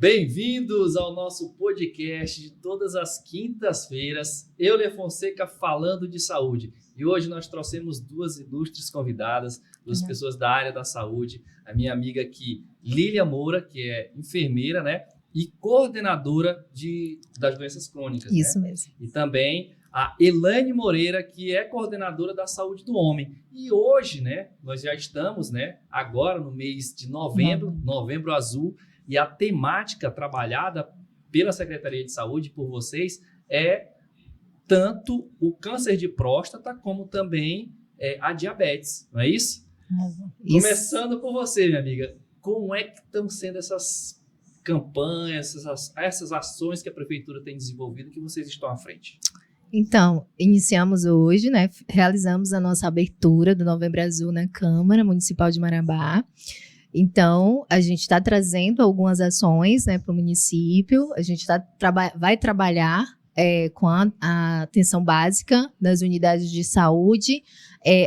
Bem-vindos ao nosso podcast de todas as quintas-feiras. Eu, Lê Fonseca, falando de saúde. E hoje nós trouxemos duas ilustres convidadas, duas pessoas da área da saúde. A minha amiga aqui, Lília Moura, que é enfermeira, né? E coordenadora das doenças crônicas. Isso né? mesmo. E também a Elaine Moreira, que é coordenadora da saúde do homem. E hoje, né? Nós já estamos, né? Agora no mês de novembro azul. E a temática trabalhada pela Secretaria de Saúde, por vocês, é tanto o câncer de próstata, como também a diabetes, não é isso? Isso. Começando por você, minha amiga. Como é que estão sendo essas campanhas, essas ações que a Prefeitura tem desenvolvido, que vocês estão à frente? Então, iniciamos hoje, né? Realizamos a nossa abertura do Novembro Azul na Câmara Municipal de Marabá. Então, a gente está trazendo algumas ações, né, para o município. A gente vai trabalhar com a atenção básica das unidades de saúde,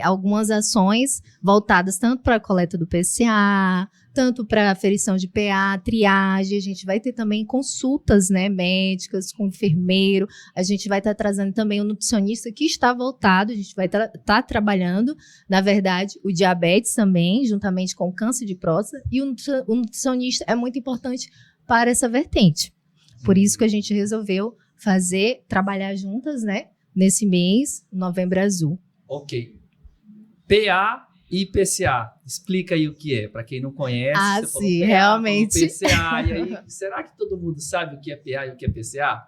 algumas ações voltadas tanto para a coleta do PCA, tanto para aferição de PA, triagem. A gente vai ter também consultas, né, médicas com enfermeiro. A gente vai estar trazendo também o nutricionista que está voltado. A gente vai estar trabalhando, na verdade, o diabetes também, juntamente com o câncer de próstata. E o nutricionista é muito importante para essa vertente. Por isso que a gente resolveu trabalhar juntas, né, nesse mês, Novembro Azul. Ok. PA e PCA. Explica aí o que é, para quem não conhece. Ah, você sim, falou PA, realmente. PCA, e aí, será que todo mundo sabe o que é PA e o que é PCA?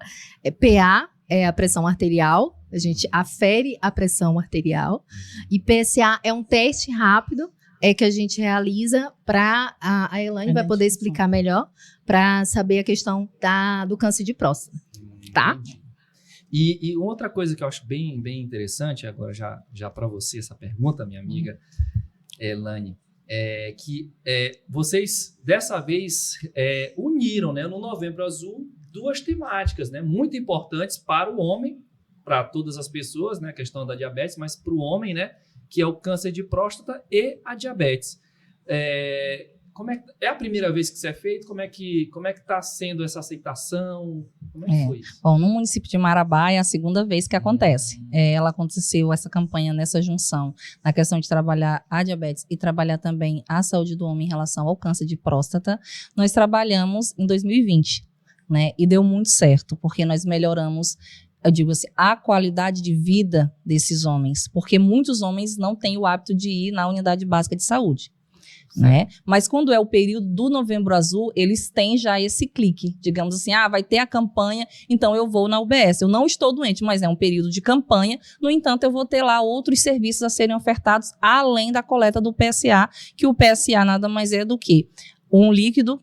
PA é a pressão arterial, a gente afere a pressão arterial, e PCA é um teste rápido que a gente realiza para a Elaine vai poder explicar melhor, para saber a questão do câncer de próstata, tá? E outra coisa que eu acho bem interessante, agora já para você essa pergunta, minha amiga Elaine, é que vocês dessa vez uniram, né, no Novembro Azul duas temáticas, né, muito importantes para o homem, para todas as pessoas, né, a questão da diabetes, mas para o homem, né, que é o câncer de próstata e a diabetes. É a primeira vez que isso é feito? Como é que está sendo essa aceitação? Como é que foi isso? Bom, no município de Marabá é a segunda vez que acontece. Ela aconteceu, essa campanha, nessa junção, na questão de trabalhar a diabetes e trabalhar também a saúde do homem em relação ao câncer de próstata. Nós trabalhamos em 2020, né? E deu muito certo, porque nós melhoramos, eu digo assim, a qualidade de vida desses homens, porque muitos homens não têm o hábito de ir na unidade básica de saúde. Né? Mas quando é o período do Novembro Azul, eles têm já esse clique, digamos assim, vai ter a campanha, então eu vou na UBS. Eu não estou doente, mas é um período de campanha, no entanto eu vou ter lá outros serviços a serem ofertados, além da coleta do PSA, que o PSA nada mais é do que um líquido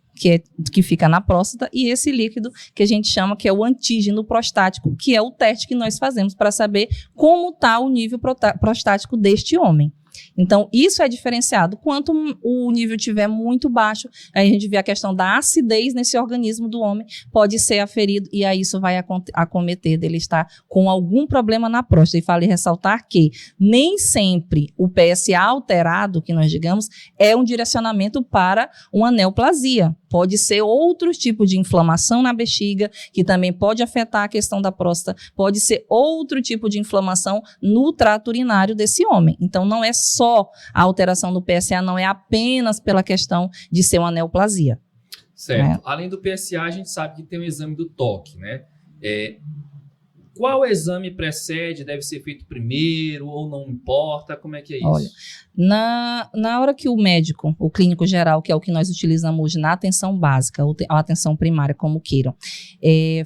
que fica na próstata, e esse líquido que a gente chama que é o antígeno prostático, que é o teste que nós fazemos para saber como está o nível prostático deste homem. Então, isso é diferenciado. Quanto o nível estiver muito baixo, aí a gente vê a questão da acidez nesse organismo do homem, pode ser aferido, e aí isso vai acometer dele estar com algum problema na próstata. E vale ressaltar que nem sempre o PSA alterado, que nós digamos, é um direcionamento para uma neoplasia. Pode ser outro tipo de inflamação na bexiga, que também pode afetar a questão da próstata, pode ser outro tipo de inflamação no trato urinário desse homem. Então, não é só a alteração do PSA, não é apenas pela questão de ser uma neoplasia. Certo. Além do PSA, a gente sabe que tem o exame do toque, né? Qual exame precede? Deve ser feito primeiro ou não importa? Como é que é isso? Olha, na hora que o médico, o clínico geral, que é o que nós utilizamos hoje na atenção básica, ou a atenção primária, como queiram,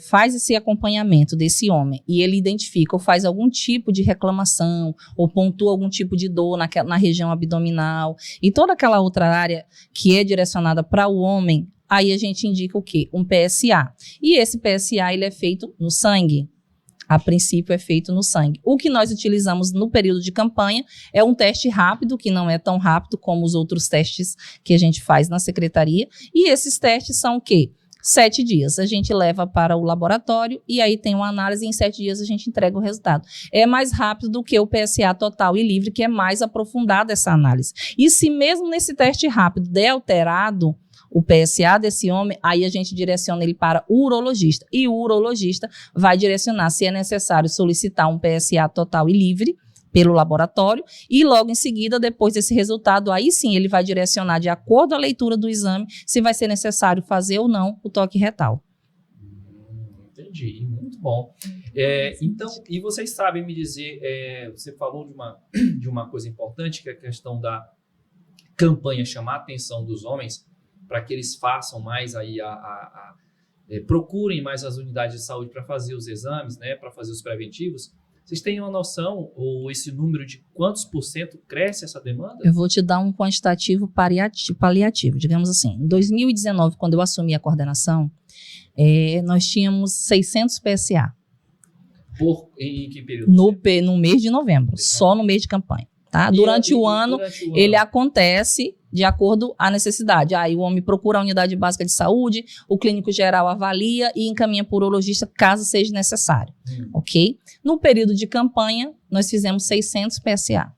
faz esse acompanhamento desse homem e ele identifica ou faz algum tipo de reclamação ou pontua algum tipo de dor na região abdominal e toda aquela outra área que é direcionada para o homem, aí a gente indica o quê? Um PSA. E esse PSA ele é feito no sangue. A princípio é feito no sangue. O que nós utilizamos no período de campanha é um teste rápido, que não é tão rápido como os outros testes que a gente faz na secretaria. E esses testes são o quê? 7 dias. A gente leva para o laboratório e aí tem uma análise e em 7 dias a gente entrega o resultado. É mais rápido do que o PSA total e livre, que é mais aprofundada essa análise. E se mesmo nesse teste rápido der alterado, o PSA desse homem, aí a gente direciona ele para o urologista. E o urologista vai direcionar se é necessário solicitar um PSA total e livre pelo laboratório, e logo em seguida, depois desse resultado, aí sim ele vai direcionar, de acordo à leitura do exame, se vai ser necessário fazer ou não o toque retal. Entendi, muito bom. Então, e vocês sabem me dizer, você falou de uma coisa importante, que é a questão da campanha chamar a atenção dos homens para que eles façam mais aí procurem mais as unidades de saúde para fazer os exames, né, para fazer os preventivos. Vocês têm uma noção, ou esse número de quantos % cresce essa demanda? Eu vou te dar um quantitativo paliativo, digamos assim. Em 2019, quando eu assumi a coordenação, nós tínhamos 600 PSA. Em que período? No mês de novembro, só no mês de campanha. Tá? Durante o ano, ele acontece de acordo à necessidade. Aí o homem procura a unidade básica de saúde, o clínico geral avalia e encaminha para o urologista caso seja necessário. Ok? No período de campanha, nós fizemos 600 PSA.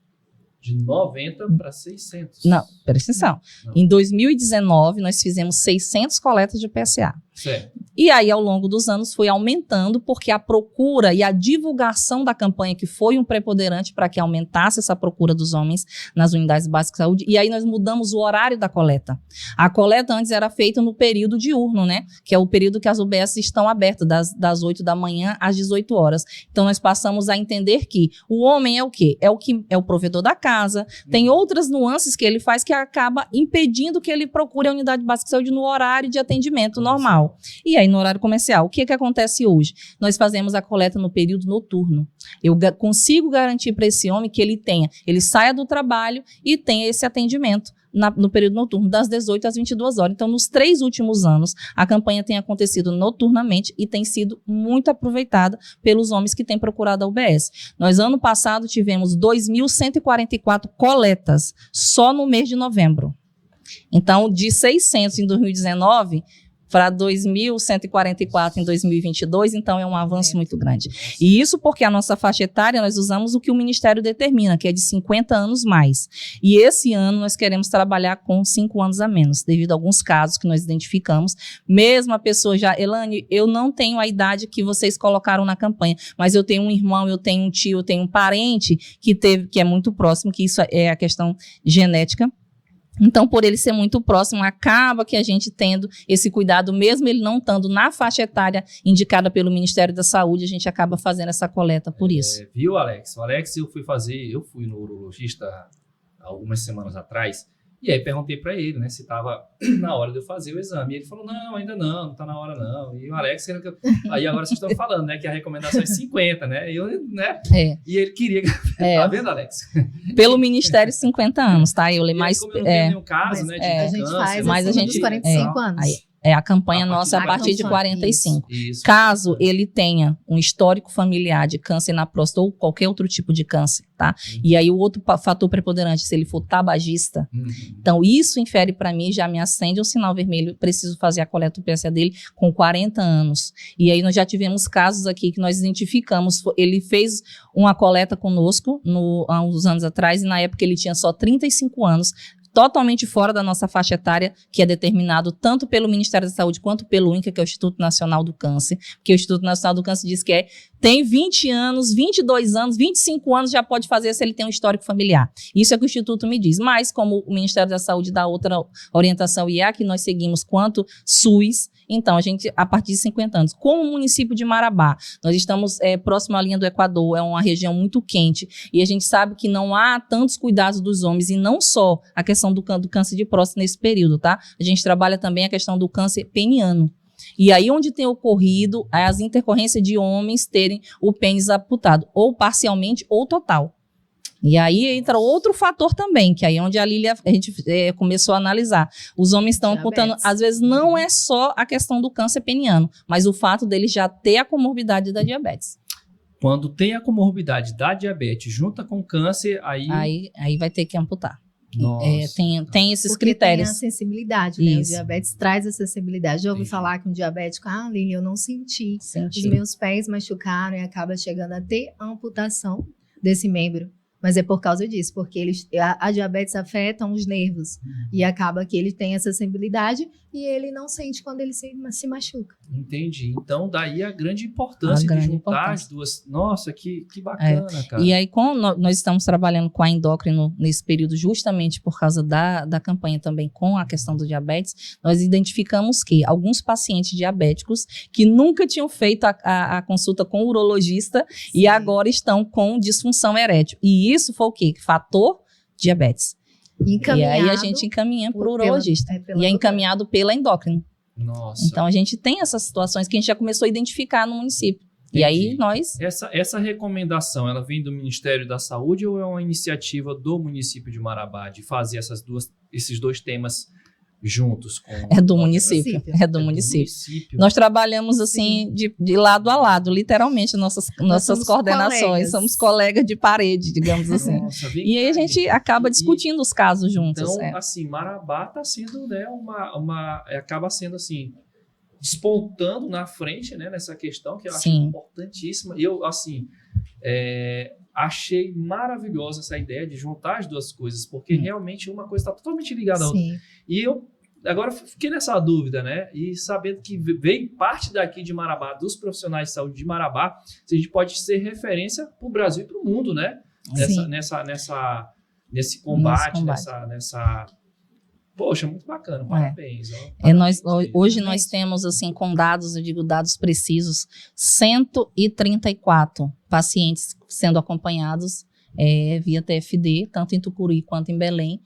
De 90 para 600? Não, presta atenção. Em 2019, nós fizemos 600 coletas de PSA. Certo. E aí, ao longo dos anos, foi aumentando, porque a procura e a divulgação da campanha, que foi um preponderante para que aumentasse essa procura dos homens nas unidades básicas de saúde, e aí nós mudamos o horário da coleta. A coleta antes era feita no período diurno, né? Que é o período que as UBS estão abertas, das 8 da manhã às 18 horas. Então, nós passamos a entender que o homem é o quê? É o provedor da casa, tem outras nuances que ele faz que acaba impedindo que ele procure a unidade básica de saúde no horário de atendimento normal. E aí, no horário comercial, o que acontece hoje? Nós fazemos a coleta no período noturno. Eu consigo garantir para esse homem que ele saia do trabalho e tenha esse atendimento no período noturno, das 18 às 22 horas. Então, nos 3 últimos anos, a campanha tem acontecido noturnamente e tem sido muito aproveitada pelos homens que têm procurado a UBS. Nós, ano passado, tivemos 2.144 coletas só no mês de novembro. Então, de 600 em 2019... para 2.144 em 2022, então é um avanço muito grande. E isso porque a nossa faixa etária, nós usamos o que o Ministério determina, que é de 50 anos mais. E esse ano nós queremos trabalhar com 5 anos a menos, devido a alguns casos que nós identificamos. Mesmo a pessoa já, Elane, eu não tenho a idade que vocês colocaram na campanha, mas eu tenho um irmão, eu tenho um tio, eu tenho um parente que é muito próximo, que isso é a questão genética. Então, por ele ser muito próximo, acaba que a gente tendo esse cuidado, mesmo ele não estando na faixa etária indicada pelo Ministério da Saúde, a gente acaba fazendo essa coleta por isso. Viu, Alex? O Alex, eu fui no urologista algumas semanas atrás, e aí perguntei para ele, né, se estava na hora de eu fazer o exame. E ele falou, não, ainda não está na hora não. E o Alex, aí agora vocês estão falando, né, que a recomendação é 50, né? E ele queria... Tá vendo, Alex? Pelo Ministério, 50 anos, tá? Eu leio mais... Como eu não tenho nenhum caso, né, de a gente câncer, faz mas a gente dos 45 anos. A campanha nossa é a partir de 45. Isso. Caso ele tenha um histórico familiar de câncer na próstata ou qualquer outro tipo de câncer, tá? E aí o outro fator preponderante, se ele for tabagista, então isso infere para mim, já me acende um sinal vermelho, preciso fazer a coleta do PSA dele com 40 anos. E aí nós já tivemos casos aqui que nós identificamos, ele fez uma coleta conosco há uns anos atrás, e na época ele tinha só 35 anos, totalmente fora da nossa faixa etária, que é determinado tanto pelo Ministério da Saúde quanto pelo INCA, que é o Instituto Nacional do Câncer, porque o Instituto Nacional do Câncer diz que tem 20 anos, 22 anos, 25 anos já pode fazer se ele tem um histórico familiar. Isso é o que o Instituto me diz. Mas, como o Ministério da Saúde dá outra orientação e é a que nós seguimos quanto SUS, então a gente, a partir de 50 anos. Como o município de Marabá, nós estamos próximo à linha do Equador, é uma região muito quente, e a gente sabe que não há tantos cuidados dos homens, e não só a questão do câncer de próstata nesse período, tá? A gente trabalha também a questão do câncer peniano. E aí onde tem ocorrido as intercorrências de homens terem o pênis amputado, ou parcialmente ou total. E aí entra outro fator também, que aí é onde a gente começou a analisar. Os homens estão amputando, às vezes não é só a questão do câncer peniano, mas o fato dele já ter a comorbidade da diabetes. Quando tem a comorbidade da diabetes junta com câncer, aí vai ter que amputar. Nossa. Tem esses porque critérios. Tem a sensibilidade, né? O diabetes traz a sensibilidade. Já ouvi falar que um diabético, Lili, eu não senti. Os meus pés machucaram e acaba chegando a ter amputação desse membro. Mas é por causa disso, porque a diabetes afeta os nervos. E acaba que ele tem essa sensibilidade e ele não sente quando ele se machuca. Entendi. Então, daí a grande importância de juntar as duas. Nossa, que bacana, cara. E aí, nós estamos trabalhando com a endócrino nesse período, justamente por causa da campanha também com a questão do diabetes, nós identificamos que alguns pacientes diabéticos que nunca tinham feito a consulta com o urologista e agora estão com disfunção erétil. E isso foi o quê? Fator diabetes. E aí a gente encaminha para o urologista. E é encaminhado pela endócrino. Nossa. Então a gente tem essas situações que a gente já começou a identificar no município. Entendi. E aí nós... Essa recomendação, ela vem do Ministério da Saúde ou é uma iniciativa do município de Marabá de fazer esses dois temas juntos? É do município. É do município. Nós trabalhamos assim de lado a lado, literalmente, nossas coordenações. Colegas. Somos colegas de parede, digamos assim. Nossa, e aí a gente acaba discutindo os casos juntos. Então, assim, Marabá está sendo, né, acaba sendo assim, despontando na frente, né, nessa questão que eu acho importantíssima. E eu, assim, achei maravilhosa essa ideia de juntar as duas coisas, porque realmente uma coisa está totalmente ligada à outra. E eu agora fiquei nessa dúvida, né? E sabendo que veio parte daqui de Marabá, dos profissionais de saúde de Marabá, a gente pode ser referência para o Brasil e para o mundo, né? Nesse combate, nessa... Poxa, muito bacana, parabéns. Hoje nós temos, assim, com dados, eu digo dados precisos, 134 pacientes sendo acompanhados via TFD, tanto em Tucuruí quanto em Belém,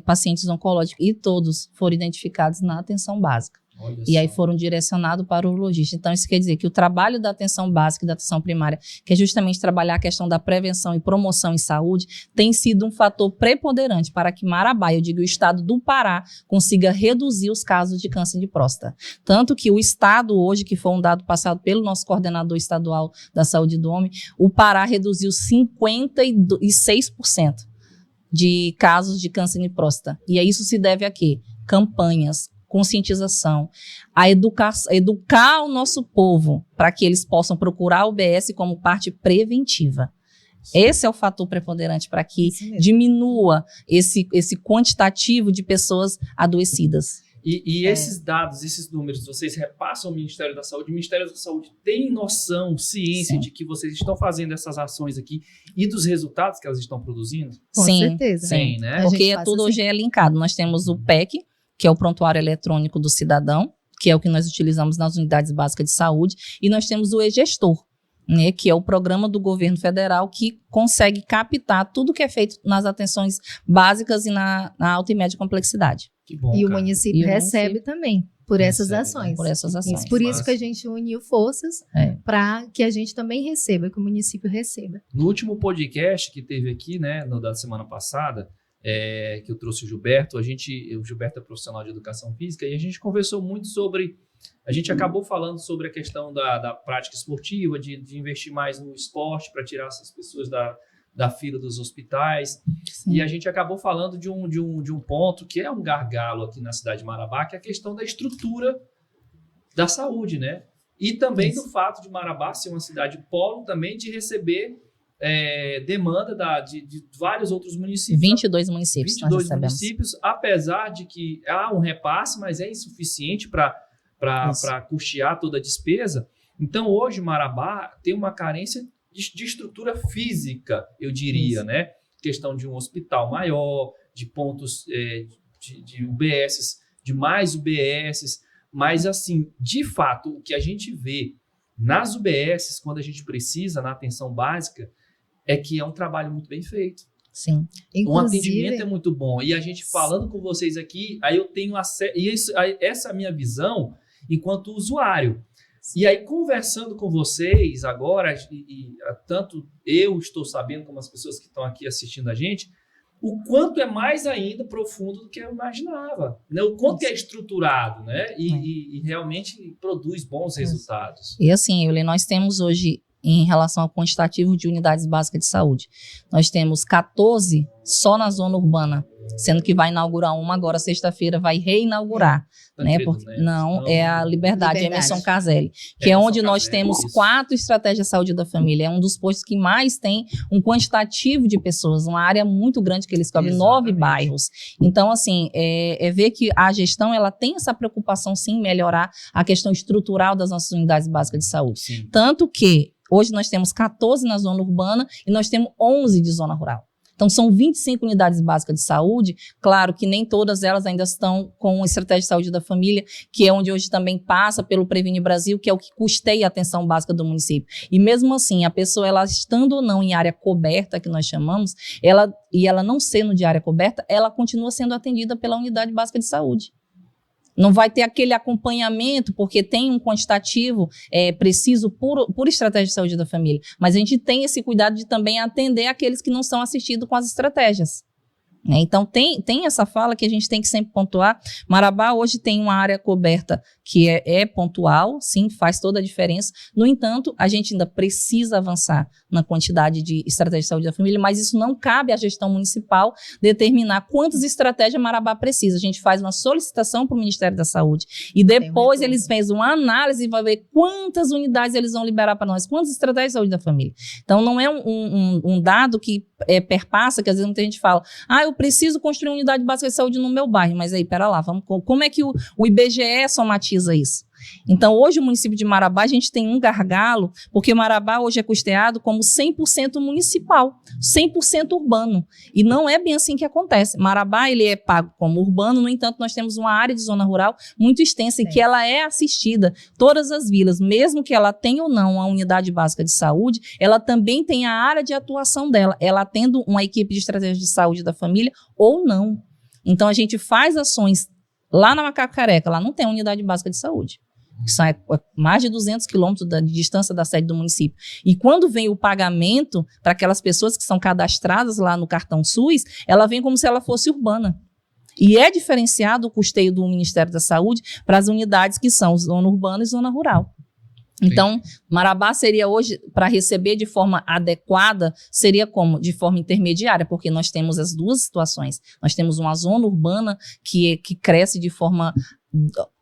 pacientes oncológicos, e todos foram identificados na atenção básica. E aí foram direcionados para o urologista. Então, isso quer dizer que o trabalho da atenção básica e da atenção primária, que é justamente trabalhar a questão da prevenção e promoção em saúde, tem sido um fator preponderante para que Marabá, eu digo o estado do Pará, consiga reduzir os casos de câncer de próstata. Tanto que o estado hoje, que foi um dado passado pelo nosso coordenador estadual da saúde do homem, o Pará reduziu 56% de casos de câncer de próstata. E isso se deve a quê? Campanhas, conscientização, a educar o nosso povo para que eles possam procurar o UBS como parte preventiva. Esse é o fator preponderante para que diminua esse quantitativo de pessoas adoecidas. E esses dados, esses números, vocês repassam ao Ministério da Saúde? O Ministério da Saúde tem noção, ciência de que vocês estão fazendo essas ações aqui e dos resultados que elas estão produzindo? Com certeza. Sim, né? Porque tudo hoje é linkado. Nós temos o PEC, que é o Prontuário Eletrônico do Cidadão, que é o que nós utilizamos nas unidades básicas de saúde, e nós temos o e-Gestor, né, que é o programa do governo federal que consegue captar tudo que é feito nas atenções básicas e na alta e média complexidade. Que bom, e o município recebe também por essas ações. Por essas ações. Por isso que a gente uniu forças para que a gente também receba, que o município receba. No último podcast que teve aqui, né, da semana passada, que eu trouxe o Gilberto, o Gilberto é profissional de educação física, e a gente conversou muito sobre, a gente acabou falando sobre a questão da prática esportiva, de investir mais no esporte para tirar essas pessoas da fila dos hospitais. Sim. E a gente acabou falando de um ponto que é um gargalo aqui na cidade de Marabá, que é a questão da estrutura da saúde, né? E também do fato de Marabá ser uma cidade polo também de receber demanda de vários outros municípios. 22 municípios. 22 municípios, apesar de que há um repasse, mas é insuficiente para custear toda a despesa. Então, hoje, Marabá tem uma carência de estrutura física, eu diria, né? Questão de um hospital maior, de pontos de UBSs, de mais UBSs, mas, assim, de fato, o que a gente vê nas UBSs, quando a gente precisa, na atenção básica, é que é um trabalho muito bem feito. Sim. O atendimento é muito bom. E a gente falando com vocês aqui, aí eu tenho acesso, e essa é a minha visão enquanto usuário. E aí, conversando com vocês agora, e tanto eu estou sabendo, como as pessoas que estão aqui assistindo a gente, o quanto é mais ainda profundo do que eu imaginava, né? O quanto é estruturado, né? E realmente produz bons resultados. E assim, Euler, nós temos hoje em relação ao quantitativo de unidades básicas de saúde. Nós temos 14 só na zona urbana, sendo que vai inaugurar uma agora, sexta-feira, vai reinaugurar. Né? Porque, não, é a Liberdade. Emerson Caselli, que é onde nós temos 4 estratégias de saúde da família. É um dos postos que mais tem um quantitativo de pessoas, uma área muito grande que eles cobrem, 9 bairros. Então, assim, ver que a gestão ela tem essa preocupação, sim, em melhorar a questão estrutural das nossas unidades básicas de saúde. Sim. Tanto que hoje nós temos 14 na zona urbana e nós temos 11 de zona rural. Então, são 25 unidades básicas de saúde. Claro que nem todas elas ainda estão com estratégia de saúde da família, que é onde hoje também passa pelo Previne Brasil, que é o que custeia a atenção básica do município. E mesmo assim, a pessoa, ela estando ou não em área coberta, que nós chamamos, ela não sendo de área coberta, ela continua sendo atendida pela unidade básica de saúde. Não vai ter aquele acompanhamento, porque tem um quantitativo preciso por estratégia de saúde da família. Mas a gente tem esse cuidado de também atender aqueles que não são assistidos com as estratégias. Então, tem essa fala que a gente tem que sempre pontuar. Marabá hoje tem uma área coberta que é pontual, sim, faz toda a diferença. No entanto, a gente ainda precisa avançar na quantidade de estratégias de saúde da família, mas isso não cabe à gestão municipal determinar quantas estratégias Marabá precisa. A gente faz uma solicitação para o Ministério da Saúde e depois eles fazem uma análise e vão ver quantas unidades eles vão liberar para nós, quantas estratégias de saúde da família. Então, não é um dado que perpassa, que às vezes muita gente fala, eu preciso construir uma unidade básica de saúde no meu bairro, mas aí, pera lá, como é que o IBGE somatiza isso? Então, hoje o município de Marabá, a gente tem um gargalo, porque Marabá hoje é custeado como 100% municipal, 100% urbano, e não é bem assim que acontece. Marabá, ele é pago como urbano, no entanto, nós temos uma área de zona rural muito extensa e que ela é assistida, todas as vilas, mesmo que ela tenha ou não a unidade básica de saúde, ela também tem a área de atuação dela, ela tendo uma equipe de estratégia de saúde da família ou não. Então, a gente faz ações lá na Macaco Careca, lá não tem unidade básica de saúde. São mais de 200 quilômetros de distância da sede do município. E quando vem o pagamento para aquelas pessoas que são cadastradas lá no cartão SUS, ela vem como se ela fosse urbana. E é diferenciado o custeio do Ministério da Saúde para as unidades que são zona urbana e zona rural. Então, Marabá seria hoje, para receber de forma adequada, seria como? De forma intermediária, porque nós temos as duas situações. Nós temos uma zona urbana que cresce de forma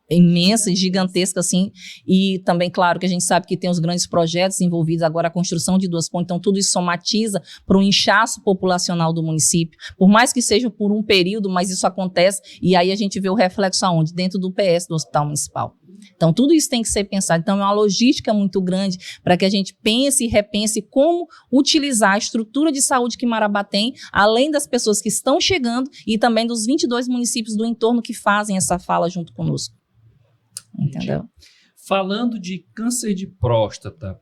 imensa e gigantesca, assim, e também, claro, que a gente sabe que tem os grandes projetos envolvidos, agora a construção de 2 pontes, então tudo isso somatiza para o inchaço populacional do município, por mais que seja por um período, mas isso acontece, e aí a gente vê o reflexo aonde? Dentro do PS, do Hospital Municipal. Então, tudo isso tem que ser pensado. Então, é uma logística muito grande para que a gente pense e repense como utilizar a estrutura de saúde que Marabá tem, além das pessoas que estão chegando e também dos 22 municípios do entorno que fazem essa fala junto conosco. Entendeu? Falando de câncer de próstata,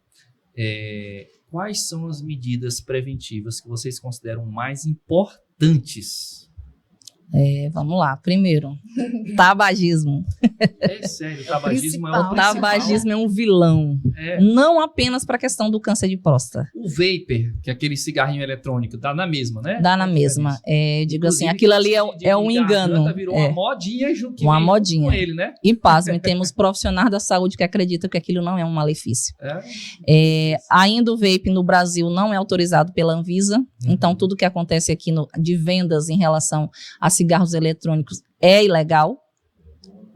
quais são as medidas preventivas que vocês consideram mais importantes? Vamos lá. Primeiro, tabagismo. É sério, o tabagismo é o principal. Tabagismo é um vilão. Não apenas para a questão do câncer de próstata. O vapor, que é aquele cigarrinho eletrônico, dá na mesma, né? Dá na mesma. Digo assim, aquilo ali é um engano. Virou uma modinha junto uma modinha. Com ele, né? E pasme, temos profissionais da saúde que acreditam que aquilo não é um malefício. Ainda o vape no Brasil não é autorizado pela Anvisa, então tudo que acontece aqui de vendas em relação a cigarros eletrônicos é ilegal,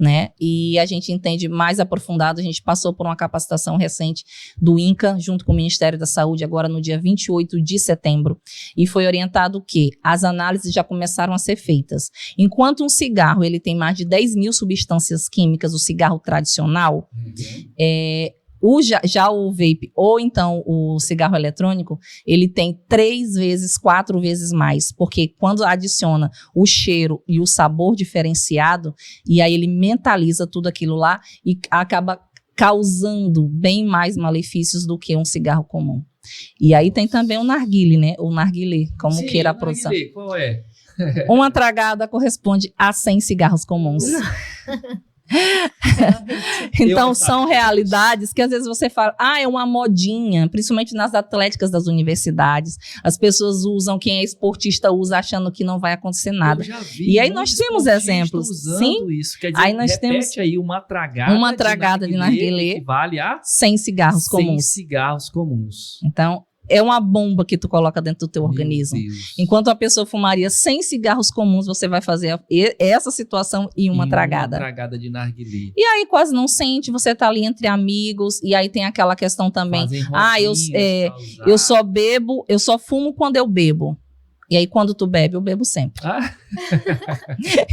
né? E a gente entende mais aprofundado, a gente passou por uma capacitação recente do INCA, junto com o Ministério da Saúde, agora no dia 28 de setembro, e foi orientado que as análises já começaram a ser feitas. Enquanto um cigarro ele tem mais de 10 mil substâncias químicas, o cigarro tradicional, já o vape, ou então o cigarro eletrônico, ele tem 3 vezes, 4 vezes mais, porque quando adiciona o cheiro e o sabor diferenciado, e aí ele mentaliza tudo aquilo lá e acaba causando bem mais malefícios do que um cigarro comum. E aí tem também o narguile, né? O narguilé, como queira a produção. Qual é? Uma tragada corresponde a 100 cigarros comuns. Então, são realidades que às vezes você fala, é uma modinha, principalmente nas atléticas das universidades. As pessoas usam, quem é esportista usa achando que não vai acontecer nada. Eu já vi E aí nós temos exemplos. usando Sim. isso. Quer dizer, Aí nós repete temos aí uma tragada de narguilé que vale a 100 cigarros 100 comuns. cigarros comuns. Então, é uma bomba que tu coloca dentro do teu Meu organismo. Deus. Enquanto a pessoa fumaria 100 cigarros comuns, você vai fazer essa situação em uma tragada. Uma tragada de narguilé. E aí quase não sente, você tá ali entre amigos, e aí tem aquela questão também, Fazem eu rodinhas pra usar. eu só bebo, eu só fumo quando eu bebo. E aí quando tu bebe, eu bebo sempre. Ah,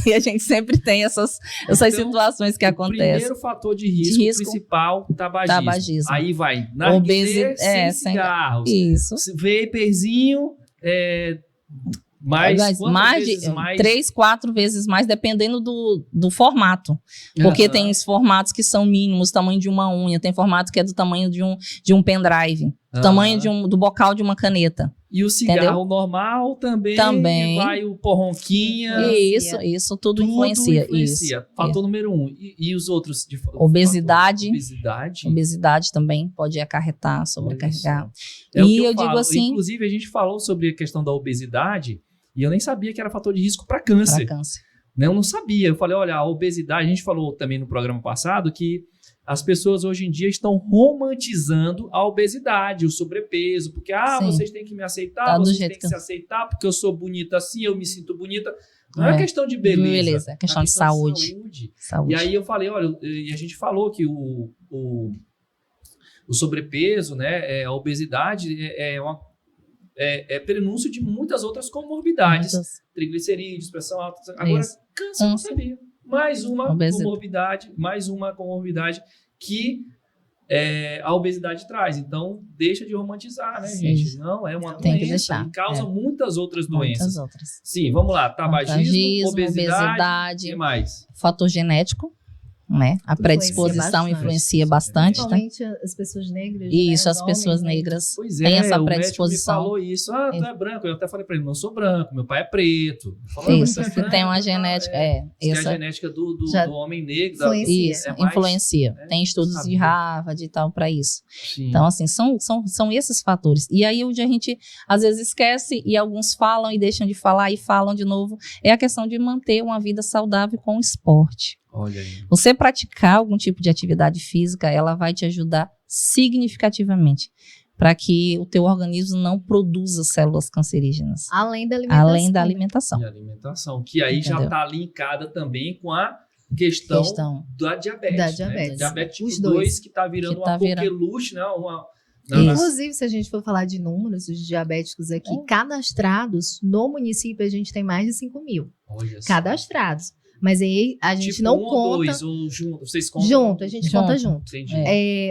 E a gente sempre tem essas Então, situações que o acontecem. primeiro fator de risco principal, tabagismo. Aí vai, narguilé, sem cigarros. Isso. Vaporzinho, mais de 3, 4 vezes mais, dependendo do formato. Porque tem os formatos que são mínimos, tamanho de uma unha, tem formato que é do tamanho de um pendrive, do tamanho do bocal de uma caneta. E o cigarro normal também. Vai o porronquinha. Isso tudo influencia. Isso. Fator número 1. E os outros? Obesidade. Obesidade. Obesidade também pode acarretar, sobrecarregar. É o que eu digo assim. Inclusive, a gente falou sobre a questão da obesidade e eu nem sabia que era fator de risco para câncer. Eu não sabia. Eu falei, olha, a obesidade, a gente falou também no programa passado que as pessoas hoje em dia estão romantizando a obesidade, o sobrepeso, porque vocês têm que me aceitar, vocês têm que se aceitar, porque eu sou bonita assim, eu me sinto bonita. Não é questão de beleza. É questão de saúde. E aí eu falei, olha, e a gente falou que o sobrepeso, né, a obesidade é prenúncio de muitas outras comorbidades. Triglicerídeos, pressão alta. Agora, câncer, eu não sabia. Mais uma comorbidade que a obesidade traz. Então, deixa de romantizar, né, gente? Não, é uma doença e causa muitas outras doenças. Sim, vamos lá. Tabagismo, obesidade, o que mais? Fator genético. Né? A predisposição influencia bastante. Principalmente as pessoas negras. Isso, né? as pessoas negras pois têm essa predisposição. O médico me falou isso. Tu é branco. Eu até falei pra ele, não sou branco, meu pai é preto. Isso, você tem uma genética. Tem a genética do homem negro. Influencia. Tem estudos de Harvard e tal para isso. Sim. Então, assim, são esses fatores. E aí, onde a gente às vezes esquece e alguns falam e deixam de falar e falam de novo, é a questão de manter uma vida saudável com o esporte. Olha aí. Você praticar algum tipo de atividade física, ela vai te ajudar significativamente para que o teu organismo não produza células cancerígenas. Além da alimentação. E a alimentação, que aí já está linkada também com a questão da diabetes. Né? Diabetes tipo 2, que está virando uma coqueluche, né? Inclusive, se a gente for falar de números dos diabéticos aqui, cadastrados no município, a gente tem mais de 5.000 cadastrados. Mas aí a gente não conta. Ou dois, ou junto, vocês contam? Junto, a gente conta junto. Entendi.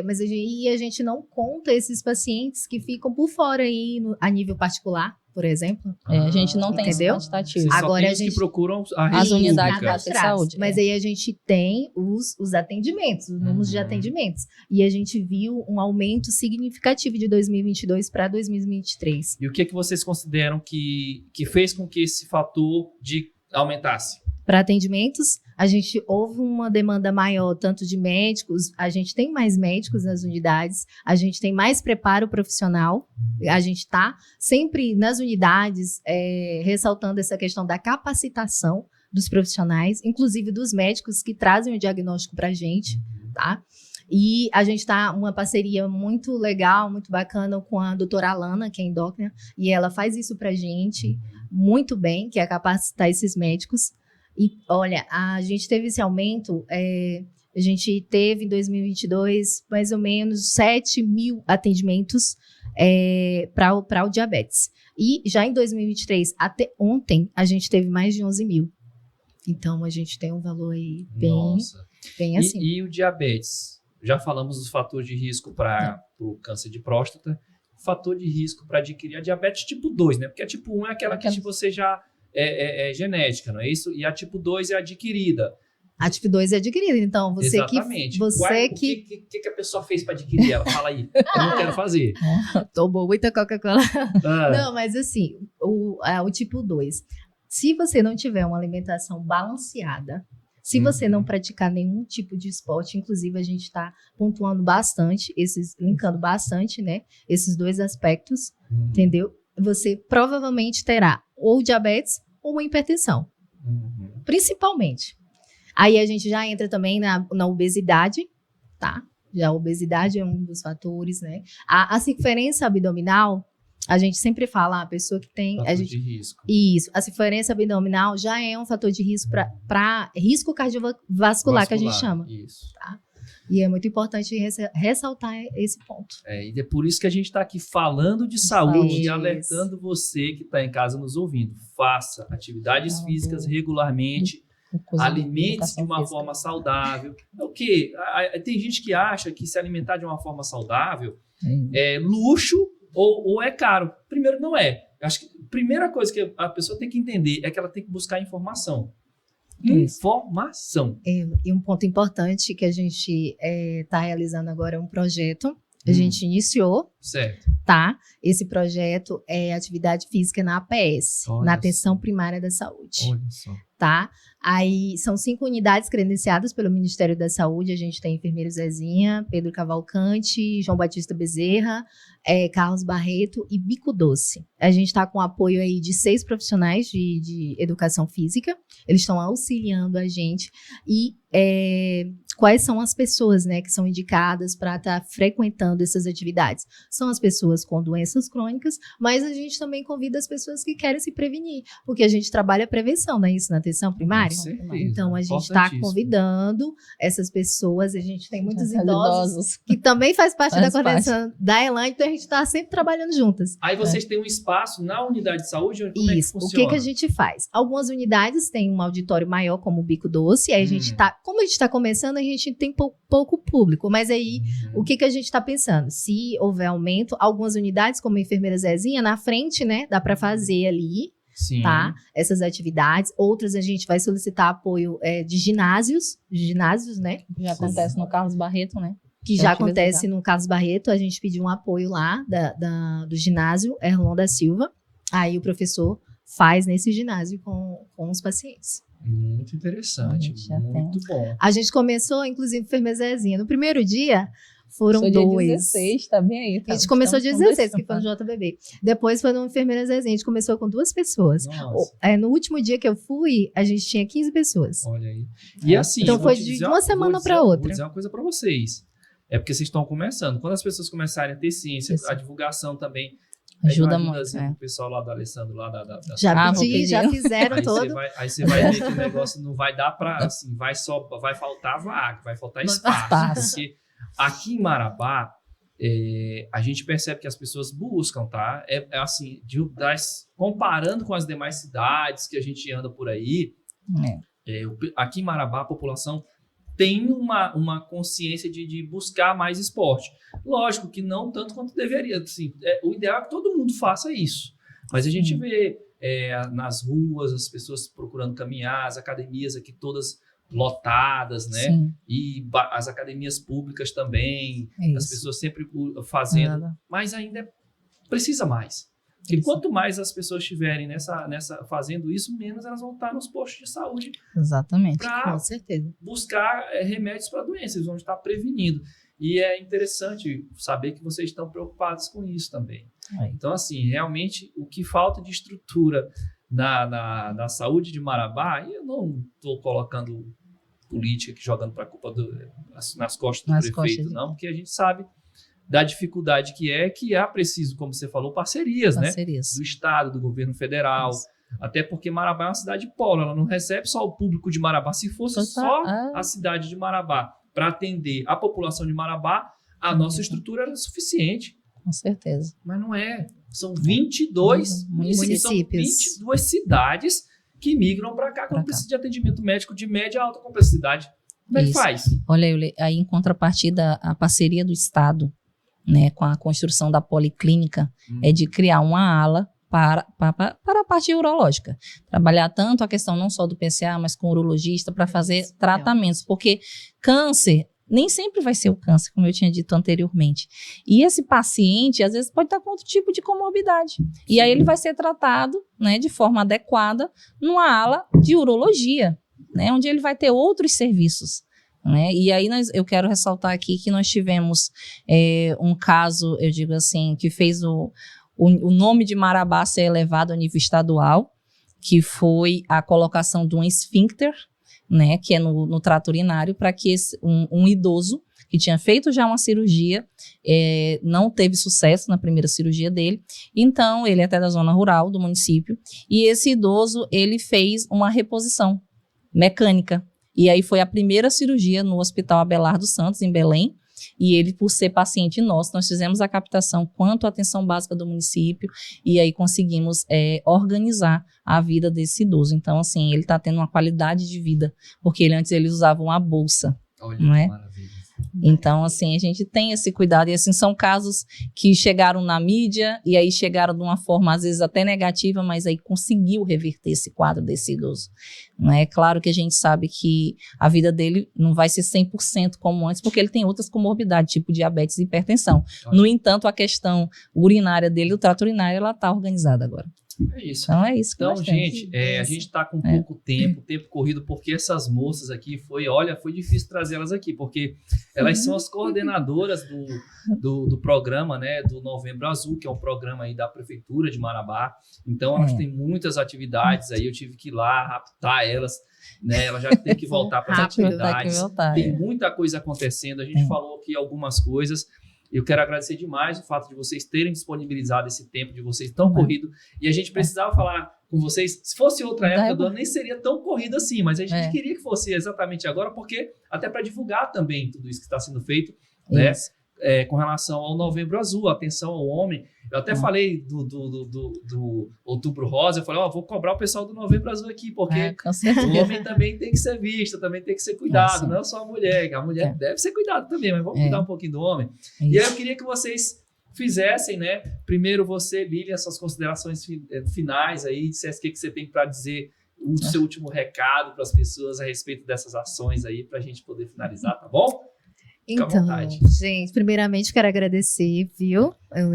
Mas a gente não conta esses pacientes que ficam por fora aí a nível particular, por exemplo. A gente não tem esse quantitativo. Agora a gente que procuram as unidades de saúde. Mas aí a gente tem os atendimentos, os números de atendimentos. E a gente viu um aumento significativo de 2022 para 2023. E o que vocês consideram que fez com que esse fator aumentasse? Para atendimentos, a gente houve uma demanda maior, tanto de médicos, a gente tem mais médicos nas unidades, a gente tem mais preparo profissional, a gente está sempre nas unidades ressaltando essa questão da capacitação dos profissionais, inclusive dos médicos que trazem o diagnóstico para a gente, tá? E a gente está uma parceria muito legal, muito bacana com a doutora Alana, que é endócrina, e ela faz isso para a gente muito bem, que é capacitar esses médicos. E, olha, a gente teve esse aumento, a gente teve em 2022 mais ou menos 7.000 atendimentos para o diabetes. E já em 2023, até ontem, a gente teve mais de 11.000. Então, a gente tem um valor aí bem assim. E o diabetes? Já falamos dos fatores de risco para o câncer de próstata. Fator de risco para adquirir a diabetes tipo 2, né? Porque a tipo 1 é aquela que você já... É genética, não é isso? E a tipo 2 é adquirida. A tipo 2 é adquirida, então você Exatamente. O que a pessoa fez para adquirir ela? Fala aí, eu não quero fazer. Tomou muita Coca-Cola. Não, mas assim, o tipo 2, se você não tiver uma alimentação balanceada, Se você não praticar nenhum tipo de esporte, inclusive a gente está pontuando bastante, linkando bastante, né? Esses dois aspectos, entendeu? Você provavelmente terá ou diabetes ou uma hipertensão, principalmente. Aí a gente já entra também na obesidade, tá? Já a obesidade é um dos fatores, né? A circunferência abdominal, a gente sempre fala, a pessoa que tem... de risco. Isso, a circunferência abdominal já é um fator de risco para risco cardiovascular, que a gente chama. Isso. Tá? E é muito importante ressaltar esse ponto. E é por isso que a gente está aqui falando de saúde e alertando você que está em casa nos ouvindo. Faça atividades físicas regularmente, alimente-se de uma forma saudável. É o quê? Tem gente que acha que se alimentar de uma forma saudável é luxo ou é caro. Primeiro, não é. Acho que a primeira coisa que a pessoa tem que entender é que ela tem que buscar informação. Informação. E um ponto importante que a gente está realizando agora é um projeto. A gente iniciou, certo. Tá? Esse projeto é atividade física na APS, na Atenção Primária da Saúde. Olha só. Tá? Aí são 5 unidades credenciadas pelo Ministério da Saúde. A gente tem enfermeiro Zezinha, Pedro Cavalcante, João Batista Bezerra, Carlos Barreto e Bico Doce. A gente está com apoio aí de 6 profissionais de educação física. Eles estão auxiliando a gente. E quais são as pessoas, né, que são indicadas para estar frequentando essas atividades? São as pessoas com doenças crônicas, mas a gente também convida as pessoas que querem se prevenir, porque a gente trabalha a prevenção, não é isso? Na atenção primária. Então, a gente está convidando essas pessoas. A gente tem muitos idosos que também faz parte da coordenação da Elaine, então a gente está sempre trabalhando juntas. Aí vocês têm um espaço na unidade de saúde? Como isso. É que funciona? O que a gente faz? Algumas unidades têm um auditório maior, como o Bico Doce, aí a gente está, como a gente está começando, a gente tem pouco público, mas aí o que a gente está pensando? Se houver aumento, algumas unidades, como a enfermeira Zezinha, na frente, né, dá para fazer ali. Sim. Tá? Essas atividades. Outras a gente vai solicitar apoio de ginásios, né? Já acontece no Carlos Barreto, né? Que já acontece no Carlos Barreto. A gente pediu um apoio lá do ginásio Erlon da Silva. Aí o professor faz nesse ginásio com os pacientes. Muito interessante, muito bom. A gente começou, inclusive, enfermeira Zezinha. No primeiro dia, foram 2. Dia 16, tá bem aí. Tá? A gente começou dia 16, que foi no JBB. Depois foi no enfermeira Zezinha. A gente começou com 2 pessoas. No último dia que eu fui, a gente tinha 15 pessoas. Olha aí. E assim, então foi de uma semana para outra. Vou dizer uma coisa para vocês. É porque vocês estão começando. Quando as pessoas começarem a ter ciência, a divulgação também ajuda muito. O pessoal lá do Alessandro, lá da já fizeram todo. Aí você vai ver que o negócio não vai dar para, assim, vai faltar vaga, vai faltar espaço. Porque aqui em Marabá, a gente percebe que as pessoas buscam, tá? Assim, comparando com as demais cidades que a gente anda por aí, aqui em Marabá a população tem uma consciência de buscar mais esporte. Lógico que não tanto quanto deveria. Assim, o ideal é que todo mundo faça isso. Mas a gente vê nas ruas as pessoas procurando caminhar, as academias aqui todas lotadas, né? Sim. E as academias públicas também, as pessoas sempre fazendo, mas ainda precisa mais. Porque quanto mais as pessoas estiverem fazendo isso, menos elas vão estar nos postos de saúde. Exatamente. Com certeza. Buscar remédios para doenças, eles vão estar prevenindo. E é interessante saber que vocês estão preocupados com isso também. Então, assim, realmente, o que falta de estrutura na saúde de Marabá, e eu não estou colocando política aqui, jogando para a culpa nas costas do prefeito, não, porque a gente sabe da dificuldade que é preciso, como você falou, parcerias, né? Do Estado, do governo federal, até porque Marabá é uma cidade polo, ela não recebe só o público de Marabá. Se fosse só a cidade de Marabá para atender a população de Marabá, a nossa estrutura era suficiente. Com certeza. Mas não é. São 22 municípios. São 22 cidades que migram para cá quando precisa de atendimento médico de média a alta complexidade. Como é que faz? Olha, aí em contrapartida, a parceria do Estado, né, com a construção da policlínica, é de criar uma ala para a parte urológica. Trabalhar tanto a questão não só do PCA, mas com o urologista para fazer tratamentos. Porque câncer nem sempre vai ser o câncer, como eu tinha dito anteriormente. E esse paciente, às vezes, pode estar com outro tipo de comorbidade. E aí ele vai ser tratado, né, de forma adequada numa ala de urologia. né, onde ele vai ter outros serviços. Né? E aí eu quero ressaltar aqui que nós tivemos um caso, eu digo assim, que fez o nome de Marabá ser elevado a nível estadual, que foi a colocação de um esfíncter, né, que é no trato urinário, para que um idoso que tinha feito já uma cirurgia, não teve sucesso na primeira cirurgia dele, então ele é até da zona rural do município, e esse idoso, ele fez uma reposição mecânica, e aí foi a primeira cirurgia no Hospital Abelardo Santos, em Belém, e ele, por ser paciente nosso, nós fizemos a captação quanto à atenção básica do município, e aí conseguimos organizar a vida desse idoso. Então, assim, ele está tendo uma qualidade de vida, porque antes ele usava uma bolsa. Olha, não é? que maravilha. Então, assim, a gente tem esse cuidado, e assim, são casos que chegaram na mídia, e aí chegaram de uma forma, às vezes, até negativa, mas aí conseguiu reverter esse quadro desse idoso. Não é claro que a gente sabe que a vida dele não vai ser 100% como antes, porque ele tem outras comorbidades, tipo diabetes e hipertensão. Olha. No entanto, a questão urinária dele, o trato urinário, ela está organizada agora. É isso. Então, é isso que Então, nós temos. gente, a gente está com pouco tempo corrido, porque essas moças aqui, foi difícil trazê-las aqui, porque elas são as coordenadoras do programa, né, do Novembro Azul, que é um programa aí da Prefeitura de Marabá. Então, elas têm muitas atividades aí, eu tive que ir lá raptar elas, né, elas já têm que voltar para as atividades. Tem muita coisa acontecendo, a gente falou aqui algumas coisas. Eu quero agradecer demais o fato de vocês terem disponibilizado esse tempo de vocês tão corrido. E a gente precisava falar com vocês. Se fosse outra época do ano, nem seria tão corrido assim. Mas a gente queria que fosse exatamente agora, porque até para divulgar também tudo isso que está sendo feito, né? Com relação ao Novembro Azul, atenção ao homem. Eu até falei do Outubro Rosa, eu falei, vou cobrar o pessoal do Novembro Azul aqui, porque o homem também tem que ser visto, também tem que ser cuidado, não é só a mulher, que a mulher deve ser cuidada também, mas vamos cuidar um pouquinho do homem. E aí eu queria que vocês fizessem, né, primeiro você, Lilian, suas considerações finais aí, dissesse o que você tem para dizer, o seu último recado para as pessoas a respeito dessas ações aí, para a gente poder finalizar, tá bom? Então, gente, primeiramente quero agradecer, viu,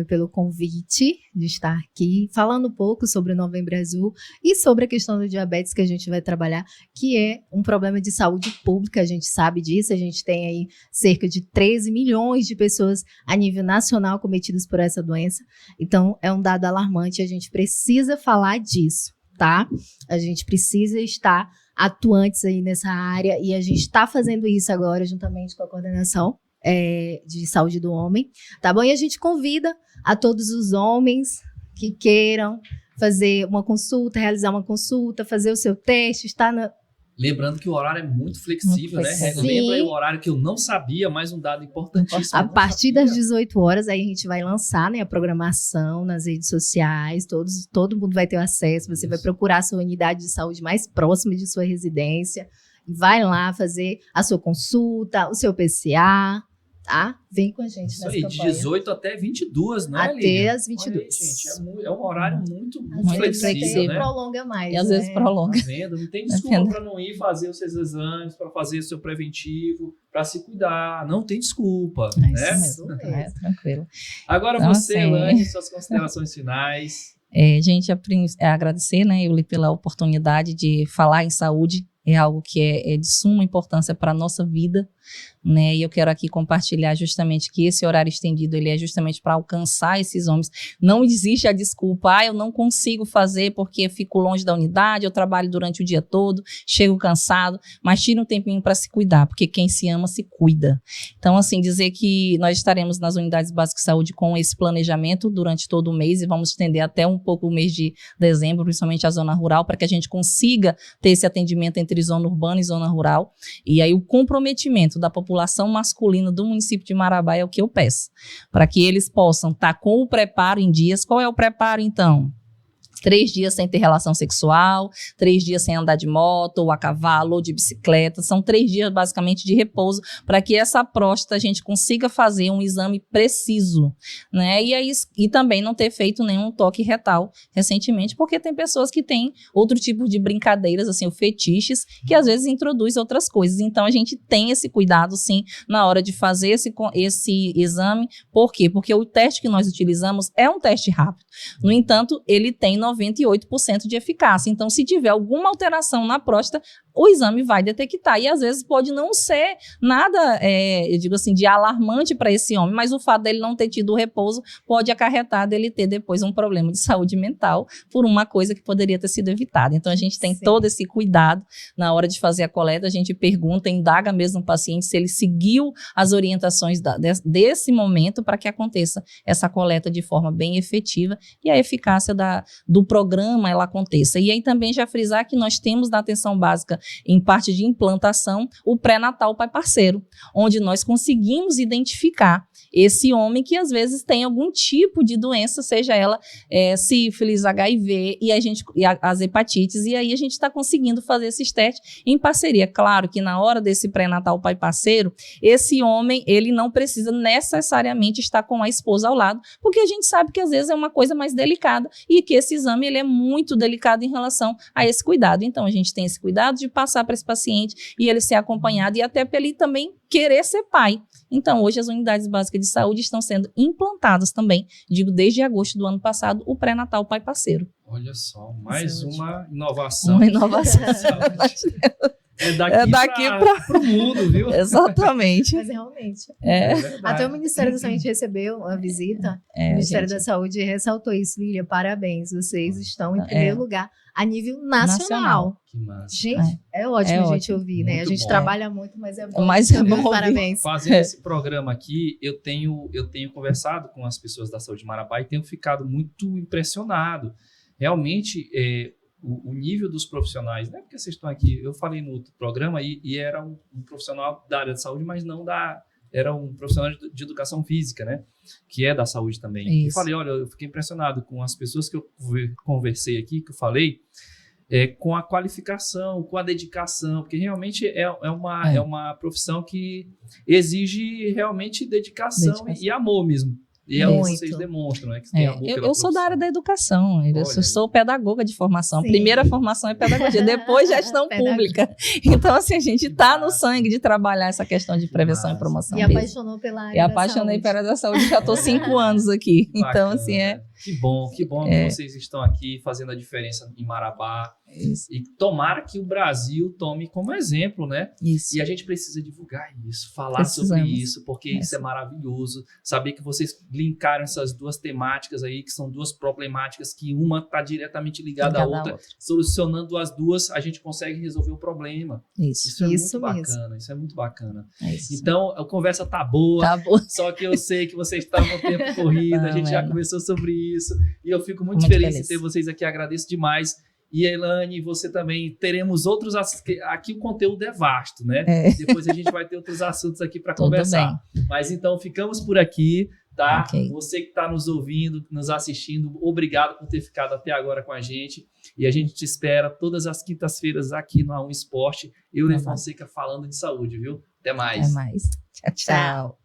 pelo convite de estar aqui, falando um pouco sobre o Novembro Azul e sobre a questão do diabetes que a gente vai trabalhar, que é um problema de saúde pública, a gente sabe disso, a gente tem aí cerca de 13 milhões de pessoas a nível nacional cometidas por essa doença, então é um dado alarmante, a gente precisa falar disso, tá? A gente precisa estar atuantes aí nessa área, e a gente está fazendo isso agora, juntamente com a coordenação de saúde do homem, tá bom? E a gente convida a todos os homens que queiram fazer uma consulta, realizar uma consulta, fazer o seu teste, estar na... Lembrando que o horário é muito flexível, né? Lembra aí o horário que eu não sabia, mas um dado importantíssimo. A partir das 18 horas, aí a gente vai lançar, né, a programação nas redes sociais, todo mundo vai ter acesso, você vai procurar a sua unidade de saúde mais próxima de sua residência, vai lá fazer a sua consulta, o seu PCA, tá? Vem com a gente isso nessa aí, campanha. De 18 até 22, né, até Lívia? as 22. Olha aí, gente, é um horário muito flexível, né? Prolonga mais, e às vezes prolonga. Tá vendo? Não tem desculpa para não ir fazer os seus exames, para fazer o seu preventivo, para se cuidar. Não tem desculpa, né? Isso mesmo. Tranquilo. Agora então, você, Elaine, suas considerações finais. Gente, agradecer, né, Yuli, pela oportunidade de falar em saúde. É algo que é de suma importância para a nossa vida, né? E eu quero aqui compartilhar justamente que esse horário estendido, ele é justamente para alcançar esses homens. Não existe a desculpa, eu não consigo fazer porque eu fico longe da unidade, eu trabalho durante o dia todo, chego cansado, mas tira um tempinho para se cuidar, porque quem se ama se cuida. Então, assim, dizer que nós estaremos nas unidades básicas de saúde com esse planejamento durante todo o mês, e vamos estender até um pouco o mês de dezembro, principalmente a zona rural, para que a gente consiga ter esse atendimento entre zona urbana e zona rural. E aí o comprometimento da população masculina do município de Marabá é o que eu peço, para que eles possam estar com o preparo em dias. Qual é o preparo, então? 3 dias sem ter relação sexual, 3 dias sem andar de moto, ou a cavalo, ou de bicicleta. São 3 dias, basicamente, de repouso, para que essa próstata a gente consiga fazer um exame preciso, né? E também não ter feito nenhum toque retal recentemente, porque tem pessoas que têm outro tipo de brincadeiras, assim, o fetiches, que às vezes introduz outras coisas. Então, a gente tem esse cuidado, sim, na hora de fazer esse exame. Por quê? Porque o teste que nós utilizamos é um teste rápido. No entanto, ele tem 98% de eficácia. Então, se tiver alguma alteração na próstata, o exame vai detectar. E às vezes pode não ser nada, eu digo assim, de alarmante para esse homem, mas o fato dele não ter tido o repouso pode acarretar dele ter depois um problema de saúde mental por uma coisa que poderia ter sido evitada. Então a gente tem todo esse cuidado na hora de fazer a coleta, a gente pergunta, indaga mesmo o paciente se ele seguiu as orientações desse momento para que aconteça essa coleta de forma bem efetiva e a eficácia do programa ela aconteça. E aí também já frisar que nós temos na atenção básica, em parte de implantação, o pré-natal pai parceiro, onde nós conseguimos identificar esse homem que às vezes tem algum tipo de doença, seja ela sífilis, HIV e as hepatites, e aí a gente está conseguindo fazer esses testes em parceria. Claro que na hora desse pré-natal pai parceiro, esse homem, ele não precisa necessariamente estar com a esposa ao lado, porque a gente sabe que às vezes é uma coisa mais delicada e que esse exame ele é muito delicado em relação a esse cuidado. Então a gente tem esse cuidado de passar para esse paciente e ele ser acompanhado e até para ele também querer ser pai. Então, hoje as unidades básicas de saúde estão sendo implantadas também, digo, desde agosto do ano passado, o pré-natal pai parceiro. Olha só, mais uma inovação. Uma inovação. É daqui para o mundo, viu? Exatamente. Mas realmente. É até o Ministério da Saúde recebeu uma visita. O Ministério da Saúde ressaltou isso. Lília, parabéns. Vocês estão em primeiro lugar a nível nacional. Que massa. Gente, é ótimo a gente ouvir, né? Muito a gente bom. trabalha muito, mas é bom. Mas é bom parabéns. Fazendo esse programa aqui, eu tenho conversado com as pessoas da saúde de Marabá e tenho ficado muito impressionado. Realmente, o nível dos profissionais, não é porque vocês estão aqui, eu falei no outro programa e era um profissional da área de saúde, mas não era um profissional de educação física, né? Que é da saúde também. Isso. E falei, olha, eu fiquei impressionado com as pessoas que eu conversei aqui, que eu falei, com a qualificação, com a dedicação, porque realmente é uma profissão que exige realmente dedicação. E amor mesmo. E é o que vocês demonstram, né? Que tem amor pela eu sou da área da educação, eu sou pedagoga de formação. Sim. Primeira formação é pedagogia, depois gestão pública. Então, assim, a gente está no sangue de trabalhar essa questão de prevenção e promoção. E apaixonou pela área da saúde. E apaixonei pela área da saúde, já estou 5 anos aqui. Bacana, então, assim, Que bom que vocês estão aqui fazendo a diferença em Marabá. Isso. E tomara que o Brasil tome como exemplo, né? Isso. E a gente precisa divulgar isso, falar sobre isso, porque isso é maravilhoso. Saber que vocês linkaram essas duas temáticas aí, que são duas problemáticas, que uma está diretamente ligada à outra. Solucionando as duas, a gente consegue resolver o problema. Isso é muito bacana, isso é muito bacana. Então, a conversa tá boa, só que eu sei que vocês estão no tempo corrido, a gente já conversou sobre isso, e eu fico muito feliz em ter vocês aqui, agradeço demais. E Elaine, você também, teremos outros aqui, o conteúdo é vasto, né? Depois a gente vai ter outros assuntos aqui para conversar. Mas então, ficamos por aqui, tá? Você que está nos ouvindo, nos assistindo, obrigado por ter ficado até agora com a gente. E a gente te espera todas as quintas-feiras aqui no A1 Esporte. Euler Fonseca falando de saúde, viu? Até mais. Até mais. Tchau.